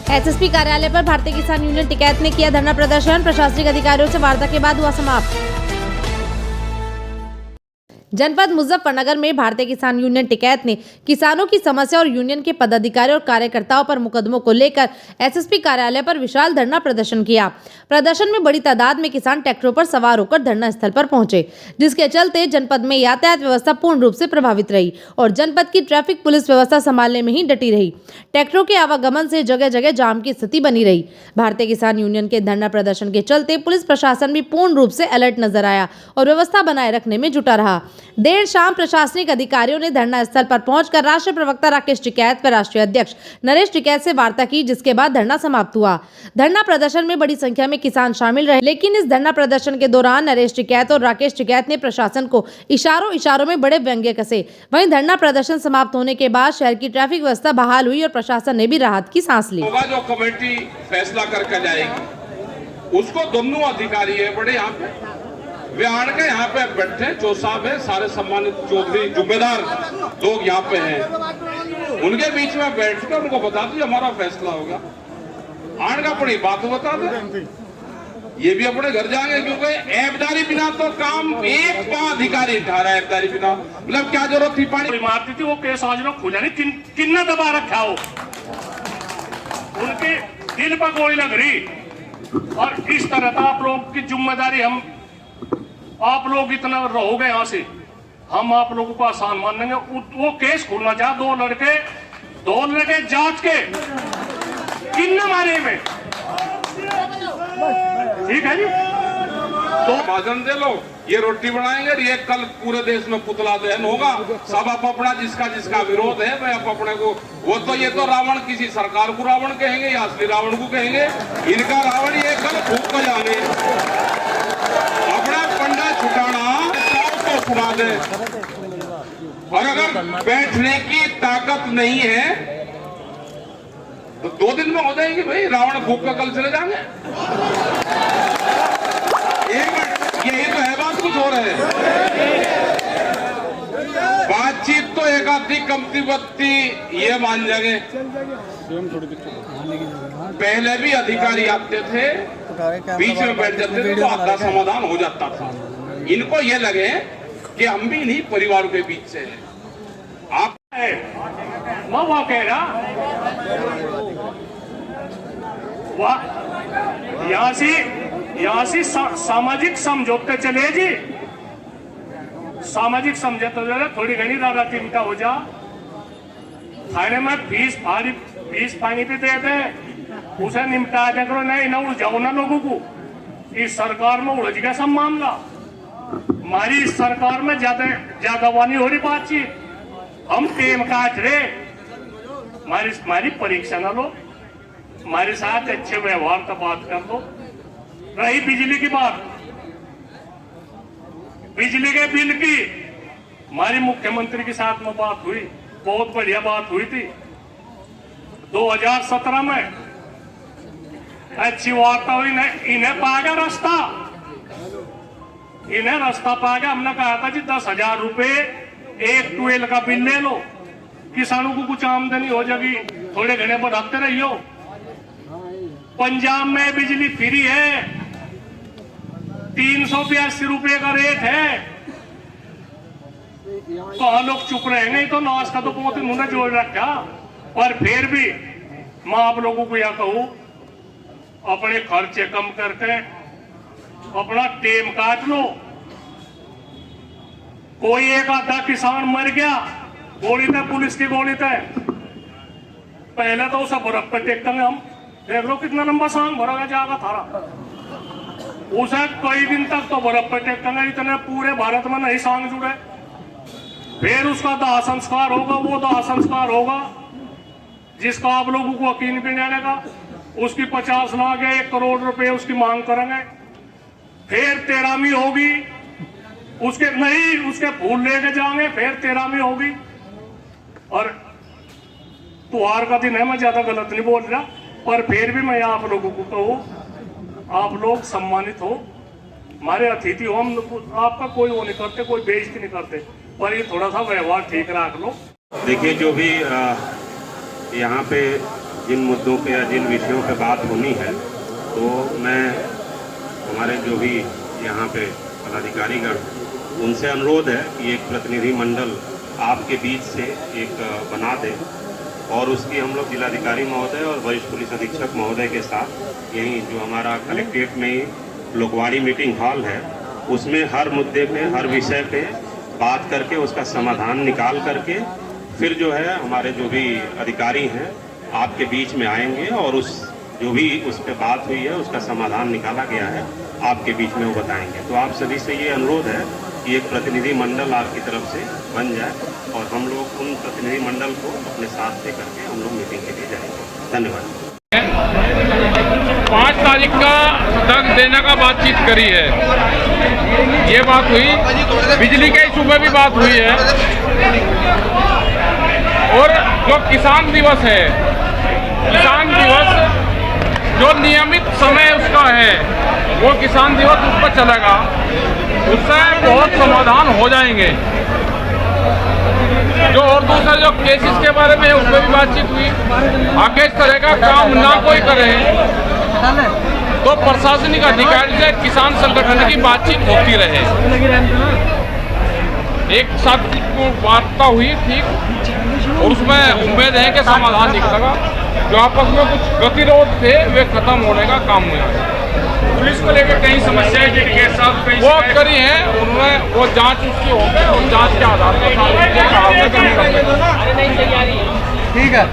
SSP कार्यालय पर भारतीय किसान यूनियन टिकैत ने किया धरना प्रदर्शन। प्रशासनिक अधिकारियों से वार्ता के बाद हुआ समाप्त। जनपद मुजफ्फरनगर में भारतीय किसान यूनियन टिकैत ने किसानों की समस्या और यूनियन के पदाधिकारियों और कार्यकर्ताओं पर मुकदमों को लेकर एसएसपी कार्यालय पर विशाल धरना प्रदर्शन किया। प्रदर्शन में बड़ी तादाद में किसान ट्रैक्टरों पर सवार होकर धरना स्थल पर पहुंचे, जिसके चलते जनपद में यातायात व्यवस्था पूर्ण रूप से प्रभावित रही और जनपद की ट्रैफिक पुलिस व्यवस्था संभालने में ही डटी रही। ट्रैक्टरों के आवागमन से जगह जगह जाम की स्थिति बनी रही। भारतीय किसान यूनियन के धरना प्रदर्शन के चलते पुलिस प्रशासन भी पूर्ण रूप से अलर्ट नजर आया और व्यवस्था बनाए रखने में जुटा रहा। देर शाम प्रशासनिक अधिकारियों ने धरना स्थल पर पहुंचकर राष्ट्रीय प्रवक्ता राकेश टिकैत व राष्ट्रीय अध्यक्ष नरेश टिकैत से वार्ता की, जिसके बाद धरना समाप्त हुआ। धरना प्रदर्शन में बड़ी संख्या में किसान शामिल रहे, लेकिन इस धरना प्रदर्शन के दौरान नरेश टिकैत और राकेश टिकैत ने प्रशासन को इशारों में बड़े व्यंग्य कसे। वहीं धरना प्रदर्शन समाप्त होने के बाद शहर की ट्रैफिक व्यवस्था बहाल हुई और प्रशासन ने भी राहत की सांस ली। जो कमेटी फैसला करके जाएगी उसको दोनों अधिकारी है बड़े यहाँ पे वे आड़ के यहाँ पे बैठे, जो साहब है सारे सम्मानित चौधरी जुम्मेदार लोग यहाँ पे हैं, उनके बीच में बैठ कर उनको बता दीजिए हमारा फैसला होगा। आड़ का अपनी बात बता दे, ये भी अपने घर जाएंगे, क्योंकि ऐबदारी बिना तो काम एक अधिकारी ठा रहा है। ऐबदारी बिना मतलब क्या जरूरत थी? पानी मारती थी वो केस आज लोग खुला नहीं, किन्ना दबा रखा हो, उनके दिल पर गोली लग रही। और इस तरह का आप लोग की जिम्मेदारी, आप लोग इतना रहोगे यहाँ से, हम आप लोगों को आसान मान लेंगे। वो केस खुलना चाहे दो लड़के जांच के किन्ना मारे में, ठीक है जी। तो भाषण दे लो, ये रोटी बनाएंगे, ये कल पूरे देश में पुतला दहन होगा। सब आप अपना जिसका विरोध है वह आप अपने को, वो तो ये तो रावण किसी सरकार को रावण कहेंगे या असली रावण को कहेंगे। इनका रावण ये कल फूक कर जाने अपना पंडा छुटाना तो सुना दे। और अगर बैठने की ताकत नहीं है तो 2 दिन में हो जाएंगे भाई, रावण फूक कर कल चले जाएंगे। यही तो है बात, कुछ हो रहे हैं। बातचीत तो एक आधी कमती बत्ती ये मान जाएंगे। पहले भी अधिकारी आते थे, बीच में बैठ जाते थे तो आधा समाधान हो जाता था। इनको ये लगे कि हम भी नहीं परिवार के बीच से हैं। आप वो कह रहा यहाँ से सामाजिक समझौते चले जी, सामाजिक समझौते थोड़ी घनी ज्यादा चिंता हो जा। थाने में फीस पानी पे दे दे, उसे निपटा दे करो, नहीं ना उलझाओ ना लोगों को। इस सरकार में उलझ गया सब मामला। हमारी इस सरकार में ज्यादा वानी हो रही बातचीत, हम टेम काट रहे। हमारी परीक्षा ना लो, हमारे साथ अच्छे व्यवहार का बात कर लो। रही बिजली की बात, बिजली के बिल की हमारी मुख्यमंत्री के साथ में बात हुई, बहुत बढ़िया बात हुई थी। 2017 में अच्छी वार्ता हुई, इन्हें पाएगा रास्ता, इन्हें रास्ता पाएगा। हमने कहा था जी 10,000 रुपए एक ट्वेल का बिल ले लो, किसानों को कुछ आमदनी हो जाएगी, थोड़े घने बढ़ाते रहियो। पंजाब में बिजली फ्री है, 382 रुपए का रेट है। कहा लोग चुप रहेंगे, तो नाश का तो बहुत इन्होंने जोड़ रखा। पर फिर भी मैं आप लोगों को यह कहूं, अपने खर्चे कम करके अपना टेम काट लो। कोई एक आधा किसान मर गया गोली थे, पुलिस की गोली थे, पहले तो उसे बर्फ पे टेकेंगे हम। देख लो कितना लंबा सांग भरा जाएगा थारा, उसे कई दिन तक तो बर्फ पे टेकेंगे। इतने पूरे भारत में नहीं सांग जुड़े। फिर उसका दाह संस्कार होगा, वो दाह संस्कार होगा जिसका आप लोगों को यकीन भी नहीं आएगा। उसकी 50 लाख या 1 करोड़ रुपए उसकी मांग करेंगे। फिर 13वीं होगी, उसके फूल लेके जाएंगे, फिर 13वीं होगी। और त्योहार का दिन है, मैं ज्यादा गलत नहीं बोल रहा, पर फिर भी मैं आप लोगों को कहूँ, आप लोग सम्मानित हो, हमारे अतिथि हो। हम आपका कोई वो नहीं करते, कोई बेइज्जती नहीं करते, पर ये थोड़ा सा व्यवहार ठीक रख लो। देखिए, जो भी यहाँ पे जिन मुद्दों पे या जिन विषयों पे बात होनी है, तो मैं हमारे जो भी यहाँ पे पदाधिकारीगण, उनसे अनुरोध है कि एक प्रतिनिधि मंडल आपके बीच से एक बना दें और उसकी हम लोग जिलाधिकारी महोदय और वरिष्ठ पुलिस अधीक्षक महोदय के साथ यहीं जो हमारा कलेक्ट्रेट में ही लोकवाड़ी मीटिंग हॉल है, उसमें हर मुद्दे पे, हर विषय पे बात करके उसका समाधान निकाल करके फिर जो है हमारे जो भी अधिकारी हैं आपके बीच में आएंगे और उस जो भी उस पर बात हुई है उसका समाधान निकाला गया है आपके बीच में वो बताएंगे। तो आप सभी से ये अनुरोध है कि एक प्रतिनिधि मंडल आपकी तरफ से बन जाए और हम लोग उन प्रतिनिधि मंडल को अपने साथ ले करके हम लोग मीटिंग के लिए जाएंगे। धन्यवाद। 5 तारीख का तक देने का बातचीत करी है, ये बात हुई। बिजली के इशू में भी बात हुई है और जो किसान दिवस है, किसान दिवस जो नियमित समय उसका है वो किसान दिवस उस पर चलेगा, उससे बहुत समाधान हो जाएंगे। जो और दूसरे जो केसेस के बारे में उस पर भी बातचीत हुई। आगे इस तरह का काम ना कोई करे तो प्रशासनिक अधिकारी से किसान संगठन की बातचीत होती रहे। एक साथ वार्ता हुई ठीक, और उसमें उम्मीद है कि समाधान निकलेगा। जो आपस में कुछ गतिरोध थे वे खत्म होने का काम हुआ है। पुलिस को लेकर कई समस्याएं जुड़ी के साथ कई वो करी है, उन्होंने वो जांच उसकी हो गई और जांच के आधार पर ठीक है।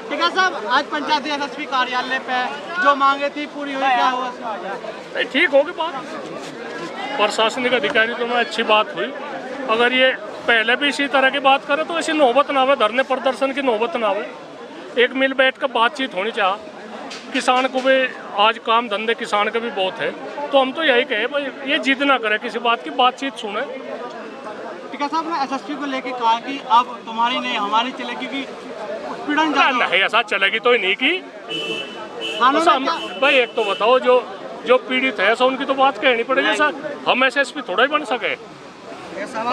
ठीक है साहब, आज पंचायत एसएसपी कार्यालय पे जो मांगे थी पूरी हुई, क्या हुआ? ठीक होगी बात। प्रशासनिक अधिकारी तो में अच्छी बात हुई। अगर ये पहले भी इसी तरह की बात करे तो ऐसी नौबत ना आवे, धरने प्रदर्शन की नौबत ना आवे। एक मिल बैठ कर बातचीत होनी चाहिए। किसान को भी आज काम धंधे किसान के भी बहुत है, तो हम तो यही कहे भाई ये जिद ना करे किसी बात की, बातचीत सुने। ठीक है साहब, मैं एसएसपी को लेके कहा कि अब तुम्हारी नहीं हमारी चलेगी कि उत्पीड़न नहीं ऐसा चलेगी तो ही नहीं की। भाई एक तो बताओ, जो पीड़ित है सो उनकी तो बात कहनी पड़ेगी सर। हम एसएसपी थोड़ा ही बन सके।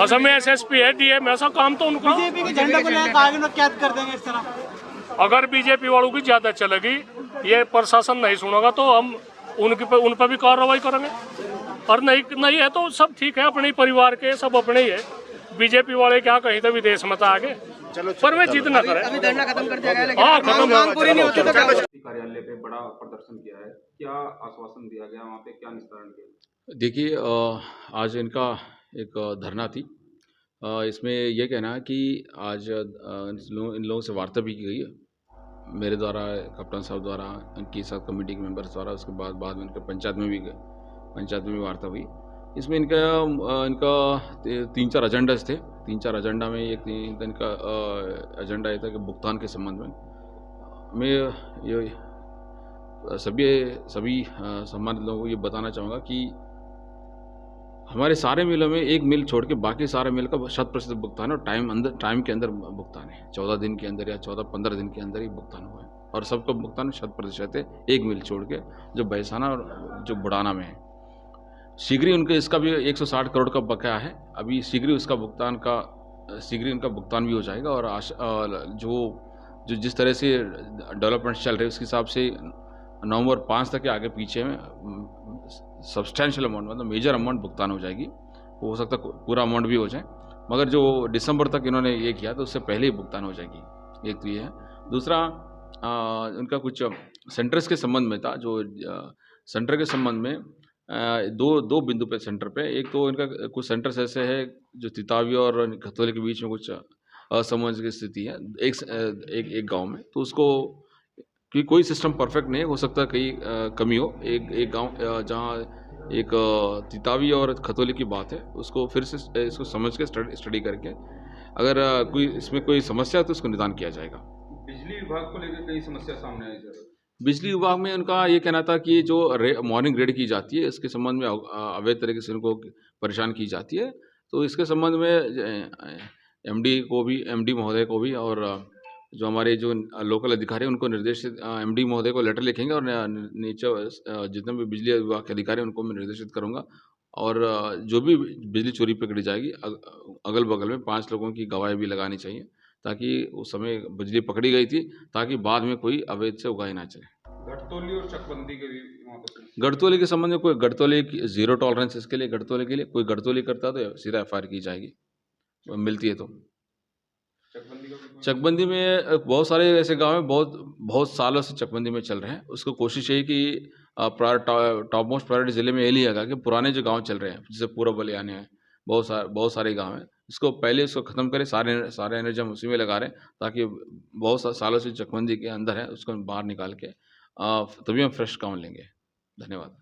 असम में एसएसपी है, डीएम, ऐसा काम तो उनका। बीजेपी के झंडे को लेकर आगे लोग कैद कर देंगे इस तरह। अगर बीजेपी वालों की ज्यादा चलेगी, ये प्रशासन नहीं सुनेगा तो हम उन पर भी कार्रवाई करेंगे। और नहीं है तो सब ठीक है, अपने ही परिवार के सब अपने ही है। बीजेपी वाले क्या कहीं तो विदेश मत आगे, पर वे जिद न करें। अभी धरना खत्म कर दिया गया, लेकिन हाँ, खत्म मांग पूरी नहीं होती तो क्या होगा? कार्यालय पे बड़ा प्रदर्शन किया है, क्या आश्वासन दिया गया, वहाँ पे क्या निस्तारण किया? देखिए, आज इनका एक धरना थी। इसमें यह कहना है कि आज इन लोगों से वार्ता भी की गई है मेरे द्वारा, कप्तान साहब द्वारा, इनकी सब कमेटी के मेंबर्स द्वारा। उसके बाद में इनके पंचायत में भी वार्ता हुई। इसमें इनका 3-4 एजेंडाज थे। 3-4 एजेंडा में एक इनका एजेंडा ये था कि भुगतान के संबंध में मैं ये सभी सम्मानित लोगों को ये बताना चाहूँगा कि हमारे सारे मिलों में एक मिल छोड़ के बाकी सारे मिल का 100% भुगतान है और टाइम के अंदर भुगतान है। 14 दिन के अंदर या 14-15 दिन के अंदर ही भुगतान हुआ है और सबका भुगतान 100% है, एक मिल छोड़ के, जो बैसाना और जो बुढ़ाना में है। शीघ्र उनके इसका भी 160 करोड़ का बकाया है। अभी शीघ्र उनका भुगतान भी हो जाएगा। और जो जिस तरह से डेवलपमेंट चल रही है उसके हिसाब से नवंबर 5 तक के आगे पीछे में सब्सटेंशियल अमाउंट, मतलब मेजर अमाउंट भुगतान हो जाएगी। हो सकता है पूरा अमाउंट भी हो जाए, मगर जो दिसंबर तक इन्होंने ये किया तो उससे पहले ही भुगतान हो जाएगी। एक तो ये है। दूसरा, उनका कुछ सेंटर्स के संबंध में था। जो सेंटर के संबंध में दो बिंदु पे सेंटर पे, एक तो इनका कुछ सेंटर्स ऐसे है जो तितावी और खतौली के बीच में कुछ असमंजस की स्थिति है एक गांव में, तो उसको कि कोई सिस्टम परफेक्ट नहीं है, हो सकता है कहीं कमी हो। एक गांव जहां एक तितावी और खतौली की बात है, उसको फिर से इसको समझ के स्टडी करके अगर इसमें कोई समस्या है तो उसको निदान किया जाएगा। बिजली विभाग को लेकर कई समस्या सामने आई सर। बिजली विभाग में उनका ये कहना था कि जो मॉर्निंग रेड की जाती है, इसके संबंध में अवैध तरीके से उनको परेशान की जाती है। तो इसके संबंध में एमडी महोदय को भी और जो हमारे जो लोकल अधिकारी हैं उनको निर्देशित, एमडी महोदय को लेटर लिखेंगे और नीचे जितने भी बिजली विभाग के अधिकारी हैं उनको मैं निर्देशित करूंगा। और जो भी बिजली चोरी पकड़ी जाएगी, अगल बगल में 5 लोगों की गवाही भी लगानी चाहिए, ताकि उस समय बिजली पकड़ी गई थी, ताकि बाद में कोई अवैध से उगाई ना चले। गठतौली और चकबंदी के भी वहाँ पर गड़तौली के संबंध में कोई गड़तौली की जीरो टॉलरेंस इसके लिए, गड़तौली के लिए कोई गड़तौली करता है तो सीधा FIR की जाएगी, मिलती है तो। चकबंदी का भी चकबंदी में बहुत सारे ऐसे गांव हैं, बहुत सालों से चकबंदी में चल रहे हैं। उसको कोशिश यही कि टॉप मोस्ट प्रायोरिटी जिले में ये लिया कि पुराने जो गांव चल रहे हैं, जैसे पूर्व बलियाने हैं, बहुत सारे गांव हैं, इसको पहले इसको ख़त्म करें। सारे एनर्जी हम उसी में लगा रहे हैं, ताकि बहुत सालों से चकबंदी के अंदर है, उसको बाहर निकाल के तभी हम फ्रेश गाँव लेंगे। धन्यवाद।